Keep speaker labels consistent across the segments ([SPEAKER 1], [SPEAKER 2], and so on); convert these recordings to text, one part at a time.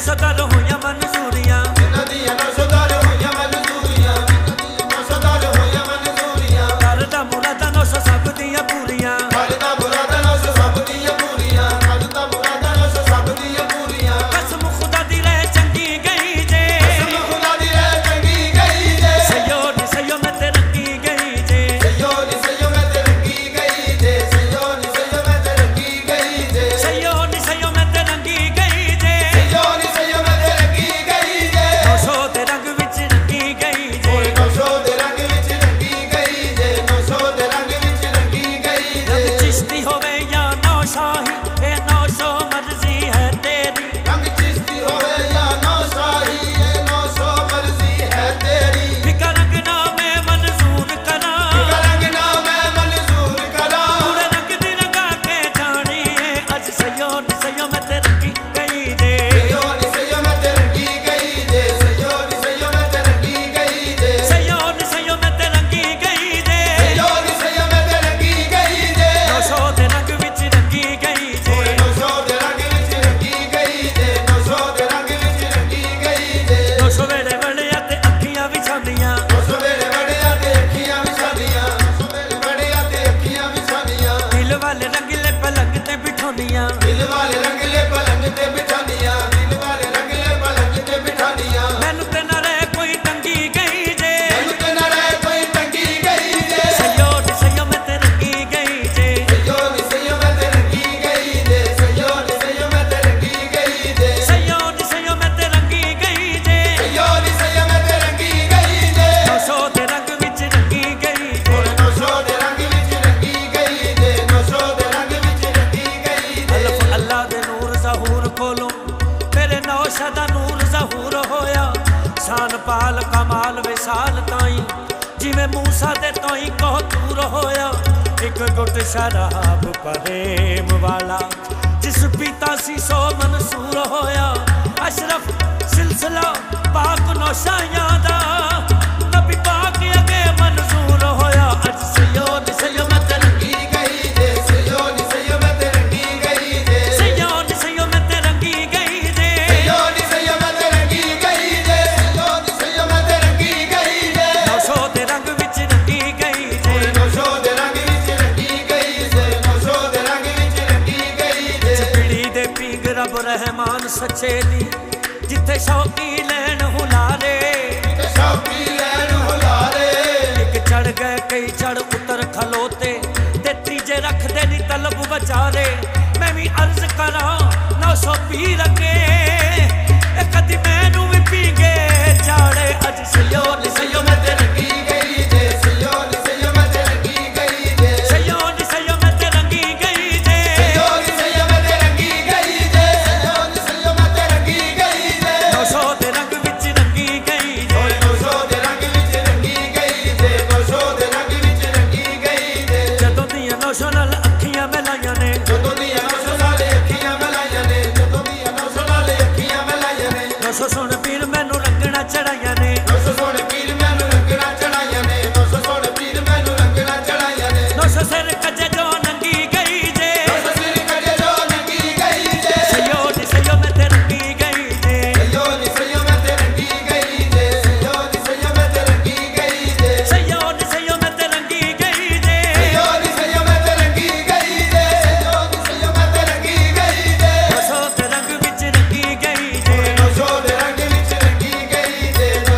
[SPEAKER 1] सदर होइया मंजूरियां
[SPEAKER 2] नदियां नौ सदर होइया मंजूरियां नौ सदर होइया मंजूरियां
[SPEAKER 1] करदा मुरादा नौ सौ सब दियां पूरियां
[SPEAKER 2] करदा मुरादा नौ सौ सब दियां पूरियां करदा मुरादा नौ सौ सब दियां पूरियां
[SPEAKER 1] कसम खुदा दी रह चंगी गई जे
[SPEAKER 2] कसम खुदा दी रह चंगी गई जे
[SPEAKER 1] सयो नी सयो मैं ते रंगी गई जे
[SPEAKER 2] सयो नी सयो मैं ते रंगी गई जे सयो नी सयो मैं ते रंगी गई जे
[SPEAKER 1] सयो नी सयो मैं ते रंगी गई जे
[SPEAKER 2] सयो नी सयो मैं ते रंगी गई जे
[SPEAKER 1] नौ सौ दे रंग विच रंगी गई जे
[SPEAKER 2] ओए नौ सौ दे रंग विच रंगी गई जे नौ सौ दे रंग विच रंगी गई जे
[SPEAKER 1] रंग चिश्ती होवे या नौ शाही ए नौ सौ मर्जी है तेरी
[SPEAKER 2] रंग चिश्ती होवे या नौ शाही ये नौ सौ मर्जी है तेरी
[SPEAKER 1] फिका रंग ना मैं मंजूर करा
[SPEAKER 2] फिका रंग ना मैं मंजूर करा
[SPEAKER 1] पूरे रंग दी रंगा के जानी है अज सयो नी सयो मैं ते रंगी गई जे
[SPEAKER 2] सयो नी सयो मैं ते रंगी गई जे सयो नी सयो मैं ते रंगी गई जे
[SPEAKER 1] सयो नी सयो मैं ते रंगी गई जे
[SPEAKER 2] सयो नी सयो मैं ते रंगी गई जे
[SPEAKER 1] नौ सौ दे रंग विच रंगी गई जे
[SPEAKER 2] ओए नौ सौ दे रंग विच रंगी गई जे नौ सौ दे रंग विच रंगी गई जे
[SPEAKER 1] नौ सौ वेले वड़िया ते अखियां विछांदियां
[SPEAKER 2] नौ सौ वेले वड़िया ते अखियां विछांदियां नौ सौ वेले वड़िया ते अखियां विछांदियां
[SPEAKER 1] दिल वाले रंगले पलंग ते बिठोंदियां
[SPEAKER 2] दिल वाले रंगले पलंग ते बिठांदियां दिल वाले रंगले पलंग ते बिठांदियां
[SPEAKER 1] मैनू ते ना रह कोई तंगी गई जे
[SPEAKER 2] मैनू ते ना रह कोई तंगी गई जे
[SPEAKER 1] सयो नी सयो मैं ते रंगी गई जे
[SPEAKER 2] सयो नी सयो मैं ते रंगी गई जे सयो नी सयो मैं ते रंगी गई जे
[SPEAKER 1] सयो नी सयो मैं ते रंगी गई जे
[SPEAKER 2] सयो नी सयो मैं ते रंगी गई जे
[SPEAKER 1] नौ सौ दे रंग विच रंगी गई जे
[SPEAKER 2] ओए नौ सौ दे रंग विच रंगी गई जे नौ सौ दे रंग विच रंगी गई जे
[SPEAKER 1] अल्फ अल्लाह दे नूर ज़हूर खोलो मेरे नौशा दा नूर ज़हूर होया शान पाल कमाल विसाल ताई जिवें मूसा दे तोई कोह दूर होया एक गुट शराब प्रेम वाला जिस पीता सी सो मंसूर होया अशरफ सिलसिला पाक नौशायां दा नबी पाक अगे मंजूर होया अज सयो नी सयो मैं ते
[SPEAKER 2] रंगी गई जे सयो नी सयो मैं ते रंगी गई जे
[SPEAKER 1] सयो नी सयो मैं ते रंगी गई जे
[SPEAKER 2] सयो नी सयो मैं ते रंगी गई जे सयो नी सयो मैं ते रंगी गई जे
[SPEAKER 1] नौ सौ दे रंग विच रंगी गई जे
[SPEAKER 2] ओए नौ सौ दे रंग विच रंगी गई जे नौ सौ दे रंग विच रंगी गई जे
[SPEAKER 1] पीड़ी दे पीग रब रहमान सच्चे दी जिथे शौकी लैन हुलारे
[SPEAKER 2] ते शौकी लैन हुलारे
[SPEAKER 1] एक चढ़ गए कई चढ़ उतर खलोते ते तीजे रख दे नी तलब बचारे मैं भी अर्ज करा नौ सौ पी रखे कदी मैनू भी पीगे चाड़े अज सयो नी सयो मैं ते
[SPEAKER 2] रंगी गई जे सयो नी सयो मैं ते रंगी गई जे
[SPEAKER 1] सयो नी सयो मैं ते रंगी गई जे
[SPEAKER 2] सयो नी सयो मैं ते रंगी गई जे सयो नी सयो मैं ते रंगी गई जे
[SPEAKER 1] नौ सौ दे रंग विच रंगी गई जे
[SPEAKER 2] ओए नौ सौ दे रंग विच रंगी गई जे नौ सौ दे रंग विच रंगी गई जे
[SPEAKER 1] जदों दियां नौशो नाल अखियां मिलाइयां ने
[SPEAKER 2] ਜਦੋਂ ਦੀਆਂ ਨੌ ਸੌ ਨਾਲੇ ਅੱਖੀਆਂ ਮਿਲਾਈਆਂ ਨੇ ਜਦੋਂ ਦੀਆਂ ਨੌ ਸੌ ਨਾਲੇ ਅੱਖੀਆਂ ਮਿਲਾਈਆਂ ਨੇ
[SPEAKER 1] नौशो सुन पीर मैनू रंगना चढ़ाइया ने
[SPEAKER 2] ਨੌ ਸੌ ਸੋਹਣੇ ਪੀਰ ਮੈਨੂੰ ਰੰਗਣਾ ਚੜਾਈਆਂ ਨੇ ਨੌ ਸੌ ਸੋਹਣੇ ਪੀਰ ਮੈਨੂੰ ਰੰਗਣਾ ਚੜਾਈਆਂ ਨੇ
[SPEAKER 1] नौशो सिर कजे जो नंगी गई जे
[SPEAKER 2] ਨੌ ਸੌ ਸਿਰ ਕੜੇ ਜੋ ਨੰਗੀ ਗਈ ਜੇ
[SPEAKER 1] सयो नी सयो मैं ते रंगी गई जे
[SPEAKER 2] ਸਯੋ ਨੀ ਸਯੋ ਮੈਂ ਤੇ ਰੰਗੀ ਗਈ ਜੇ ਸਯੋ ਨੀ ਸਯੋ ਮੈਂ ਤੇ ਰੰਗੀ ਗਈ ਜੇ
[SPEAKER 1] सयो नी सयो मैं ते रंगी गई जे
[SPEAKER 2] ਸਯੋ ਨੀ ਸਯੋ ਮੈਂ ਤੇ ਰੰਗੀ ਗਈ ਜੇ ਸਯੋ ਨੀ ਸਯੋ ਮੈਂ ਤੇ ਰੰਗੀ ਗਈ ਜੇ
[SPEAKER 1] नौशो ते रंग विच रंगी गई जे
[SPEAKER 2] ਨੌ ਸੌ ਦੇ ਰੰਗ ਵਿੱਚ ਰੰਗੀ ਗਈ ਜੇ ਨੌ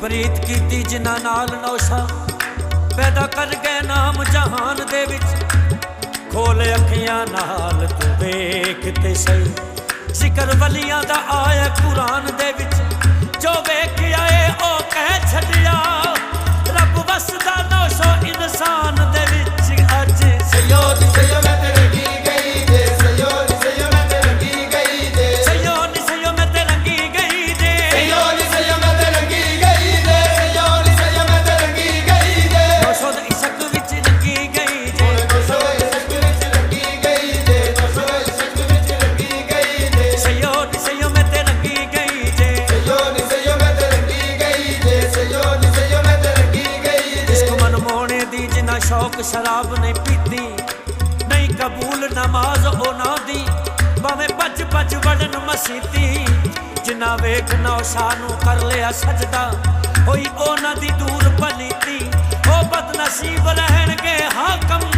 [SPEAKER 1] ਪ੍ਰੀਤ ਕੀਤੀ ਜਿਨ੍ਹਾਂ ਨਾਲ ਨੌਸ਼ਾ ਪੈਦਾ ਕਰ ਗਏ ਨਾਮ ਜਹਾਨ ਦੇ ਵਿੱਚ ਖੋਲ ਅੱਖੀਆਂ ਨਾਲ ਤੂੰ ਵੇਖ ਤੇ ਸਹੀ ਜ਼ਿਕਰ ਵਲੀਆਂ ਦਾ ਆਇਆ ਕੁਰਾਨ ਦੇ ਵਿੱਚ ਜੋ ਵੇਖਿਆ ਏ ਉਹ ਕਹਿ ਛੱਡਿਆ ਰੱਬ ਵਸਦਾ ਨੌਸ਼ੋ ਇਨਸਾਨ ਦੇ ਵਿੱਚ ਅੱਜ
[SPEAKER 2] ਸਯੋ ਨੀ ਸਯੋ ਮੈਂ ਤੇ ਰੰਗੀ ਗਈ ਜੇ ਸਯੋ ਨੀ ਸਯੋ ਮੈਂ ਤੇ ਰੰਗੀ ਗਈ ਜੇ
[SPEAKER 1] ਸਯੋ ਨੀ ਸਯੋ ਮੈਂ ਤੇ ਰੰਗੀ ਗਈ ਜੇ
[SPEAKER 2] ਸਯੋ ਨੀ ਸਯੋ ਮੈਂ ਤੇ ਰੰਗੀ ਗਈ ਜੇ ਸਯੋ ਨੀ ਸਯੋ ਮੈਂ ਤੇ ਰੰਗੀ ਗਈ ਜੇ
[SPEAKER 1] ਨੌਸ਼ੋ ਦੇ ਇਸ਼ਕ ਵਿੱਚ ਰੰਗੀ ਗਈ ਜੇ
[SPEAKER 2] ਨੌਸ਼ੋ ਇਸ਼ਕ ਵਿੱਚ ਰੰਗੀ ਗਈ ਜੇ ਨੌਸ਼ੋ ਇਸ਼ਕ ਵਿੱਚ ਰੰਗੀ ਗਈ ਜੇ
[SPEAKER 1] ਸਯੋ ਨੀ ਸਯੋ ਮੈਂ ਤੇ ਰੰਗੀ ਗਈ ਜੇ
[SPEAKER 2] ਸਯੋ ਨੀ ਸਯੋ ਮੈਂ ਤੇ ਰੰਗੀ ਗਈ ਜੇ ਸਯੋ ਨੀ ਸਯੋ ਮੈਂ ਤੇ ਰੰਗੀ ਗਈ ਜੇ
[SPEAKER 1] ਇਸ਼ਕ ਮਨਮੋਹਣੇ ਦੀ ਜਿਨ੍ਹਾਂ ਸ਼ੌਕ ਸ਼ਰਾਬ ਨਹੀਂ ਪੀਤੀ ਨਹੀਂ ਕਬੂਲ ਨਮਾਜ਼ ਉਹਨਾਂ ਦੀ ਭਾਵੇਂ ਭੱਜ ਭੱਜ ਵੜਨ ਮਸੀਤੀ ਜਿਨ੍ਹਾਂ ਵੇਖ ਨੌਸ਼ਾ ਨੂੰ ਕਰ ਲਿਆ ਸਜਦਾ ਹੋਈ ਉਹਨਾਂ ਦੀ ਦੂਰ ਭਲੀਤੀ ਉਹ ਬਦਨਸੀਬ ਰਹਿਣਗੇ ਹਾਕਮ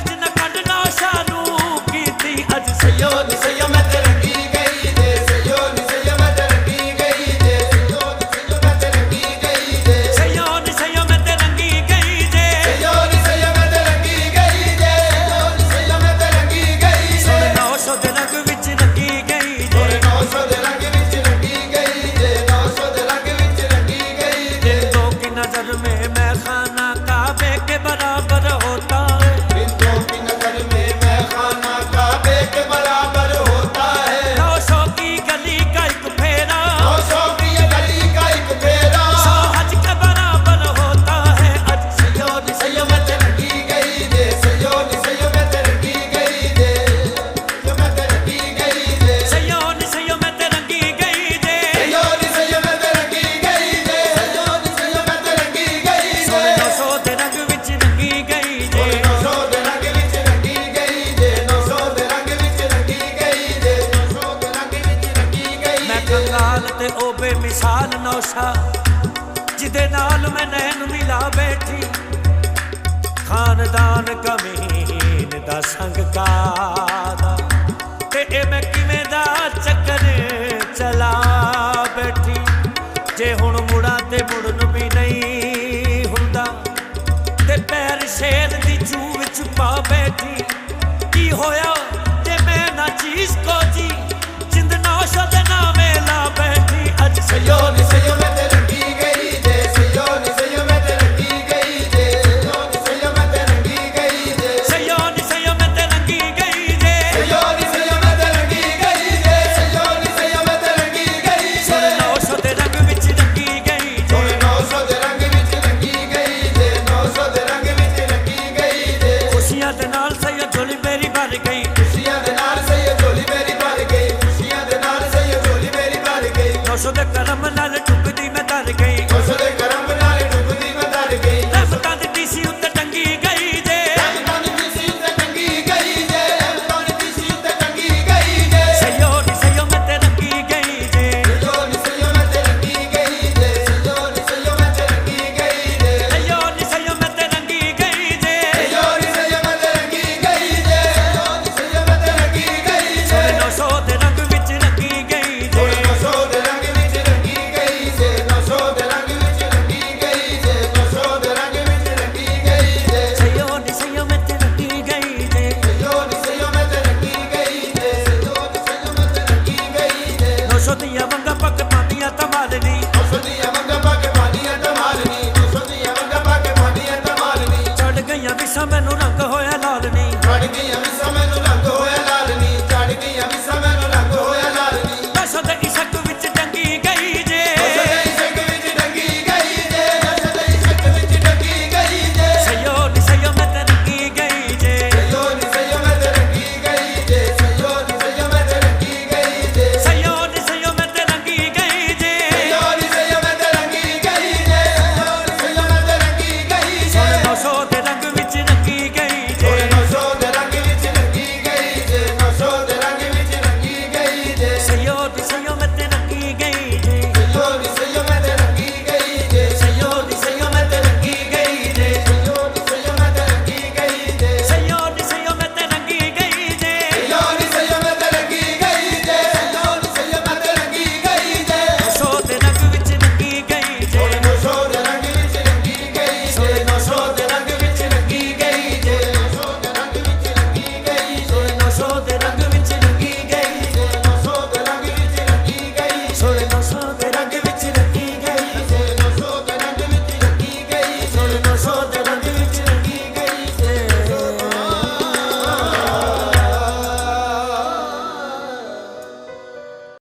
[SPEAKER 1] ਜਿਨ੍ਹਾਂ ਕੱਢ ਨੌਸ਼ਾ ਨੂੰ ਕੀਤੀ ਅੱਜ
[SPEAKER 2] ਸਯੋ ਨੀ ਸਯੋ ਮੈਂ ਤੇ ਰੰਗੀ ਗਈ ਜੇ ਸਯੋ ਨੀ ਸਯੋ ਮੈਂ ਤੇ ਰੰਗੀ ਗਈ ਜੇ ਸਯੋ ਨੀ ਸਯੋ ਮੈਂ ਤੇ ਰੰਗੀ ਗਈ ਜੇ
[SPEAKER 1] ਸਯੋ ਨੀ ਸਯੋ ਮੈਂ ਤੇ ਰੰਗੀ ਗਈ ਜੇ
[SPEAKER 2] ਸਯੋ ਨੀ ਸਯੋ ਮੈਂ ਤੇ ਰੰਗੀ ਗਈ ਜੇ ਸਯੋ ਨੀ ਸਯੋ ਮੈਂ ਤੇ ਰੰਗੀ ਗਈ ਜੇ
[SPEAKER 1] ਨੌਸ਼ੋ ਦੇ ਰੰਗ ਵਿੱਚ ਰੰਗੀ ਗਈ ਜੇ
[SPEAKER 2] 900 ਦੇ ਰੰਗ ਵਿੱਚ ਰੰਗੀ ਗਈ ਜੇ 900 ਦੇ ਰੰਗ ਵਿੱਚ ਰੰਗੀ ਗਈ ਜੇ
[SPEAKER 1] बिंदों की नजर में मैं खाना काबे के बराबर होता है
[SPEAKER 2] बिंदों की नजर में मैं खाना काबे के बराबर होता है
[SPEAKER 1] 900 की गली का एक फेरा
[SPEAKER 2] 900 की ये गली का एक फेरा
[SPEAKER 1] 100 हज के बराबर होता है आज
[SPEAKER 2] सयो नी सयो मैं ते रंगी गई जे सयो नी सयो मैं ते रंगी गई जे सयो मैं ते रंगी गई जे
[SPEAKER 1] सयो नी सयो मैं ते रंगी गई जे
[SPEAKER 2] सयो नी सयो मैं ते रंगी गई जे सयो नी सयो मैं ते रंगी गई जे
[SPEAKER 1] 900 ਦੇ ਰੰਗ ਵਿੱਚ ਰੰਗੀ ਗਈ ਜੇ
[SPEAKER 2] 900 ਦੇ ਰੰਗ ਵਿੱਚ ਰੰਗੀ ਗਈ ਜੇ 900 ਦੇ ਰੰਗ ਵਿੱਚ ਰੰਗੀ ਗਈ ਜੇ 900 ਦੇ ਰੰਗ ਵਿੱਚ ਰੰਗੀ ਗਈ
[SPEAKER 1] ਮੈਂ ਕੰਗਾਲ ਤੇ ਉਹ ਬੇਮਿਸਾਲ ਨੌਸ਼ਾ ਜਿਹਦੇ ਨਾਲ ਮੈਂ ਨੈਣ ਮਿਲਾ ਬੈਠੀ ਖਾਨਦਾਨ ਕਮੀਨ ਦਾ ਸੰਗਕਾਰਾ ਤੇ ਇਹ ਮੈਂ ਕਿਵੇਂ ਦਾ ਚੱਕਰ ਚਲਾ ਬੈਠੀ ਜੇ ਹੁਣ ਮੁੜਾਂ ਤੇ ਮੁੜਨ ਵੀ ਨਹੀਂ ਹੁੰਦਾ ਤੇ ਪੈਰ ਸ਼ੇਰ ਦੀ ਚੂ ਵਿੱਚ ਪਾ ਬੈਠੀ ਕੀ ਹੋਇਆ ਜੇ ਮੈਂ ਨਾ ਚੀਜ਼ ਕੋ ਜੀ ਜਿੰਦ ਨੌਸ਼ਾ ਦੇ ਨਾਮੇ ਲਾ ਬੈਠੀ ਅੱਜ
[SPEAKER 2] ਸਯੋ ਨੀ ਸਯੋ ਮੈਂ ਤੇ ਰੰਗੀ ਗਈ ਜੇ ਸਯੋ ਨੀ ਸਯੋ ਮੈਂ ਤੇ ਰੰਗੀ ਗਈ ਜੇ ਸਯੋ ਨੀ ਸਯੋ ਮੈਂ ਤੇ ਰੰਗੀ ਗਈ ਜੇ
[SPEAKER 1] ਸਯੋ ਨੀ ਸਯੋ ਮੈਂ ਤੇ ਰੰਗੀ ਗਈ ਜੇ
[SPEAKER 2] ਸਯੋ ਨੀ ਸਯੋ ਮੈਂ ਤੇ ਰੰਗੀ ਗਈ ਜੇ ਸਯੋ ਨੀ ਸਯੋ ਮੈਂ ਤੇ ਰੰਗੀ ਗਈ ਜੇ
[SPEAKER 1] 900 ਦੇ ਰੰਗ ਵਿੱਚ ਰੰਗੀ ਗਈ ਜੇ
[SPEAKER 2] 900 ਦੇ ਰੰਗ ਵਿੱਚ ਰੰਗੀ ਗਈ ਜੇ 900 ਦੇ ਰੰਗ ਵਿੱਚ ਰੰਗੀ ਗਈ ਜੇ
[SPEAKER 1] ਖੁਸ਼ੀਆਂ ਦੇ ਨਾਲ ਸਈਓ ਝੋਲੀ ਮੇਰੀ ਭਰ ਗਈ
[SPEAKER 2] ਖੁਸ਼ੀਆਂ ਦੇ ਨਾਲ ਸਈਓ ਝੋਲੀ ਮੇਰੀ ਭਰ ਗਈ ਖੁਸ਼ੀਆਂ ਦੇ ਨਾਲ ਸਈਓ ਝੋਲੀ ਮੇਰੀ ਭਰ ਗਈ
[SPEAKER 1] 900 ਦੇ ਕਰਮ ਨਾਲ ਟੁੱਕਦੀ ਮੈਂ ਧਰ ਗਈ
[SPEAKER 2] 900 ਦੇ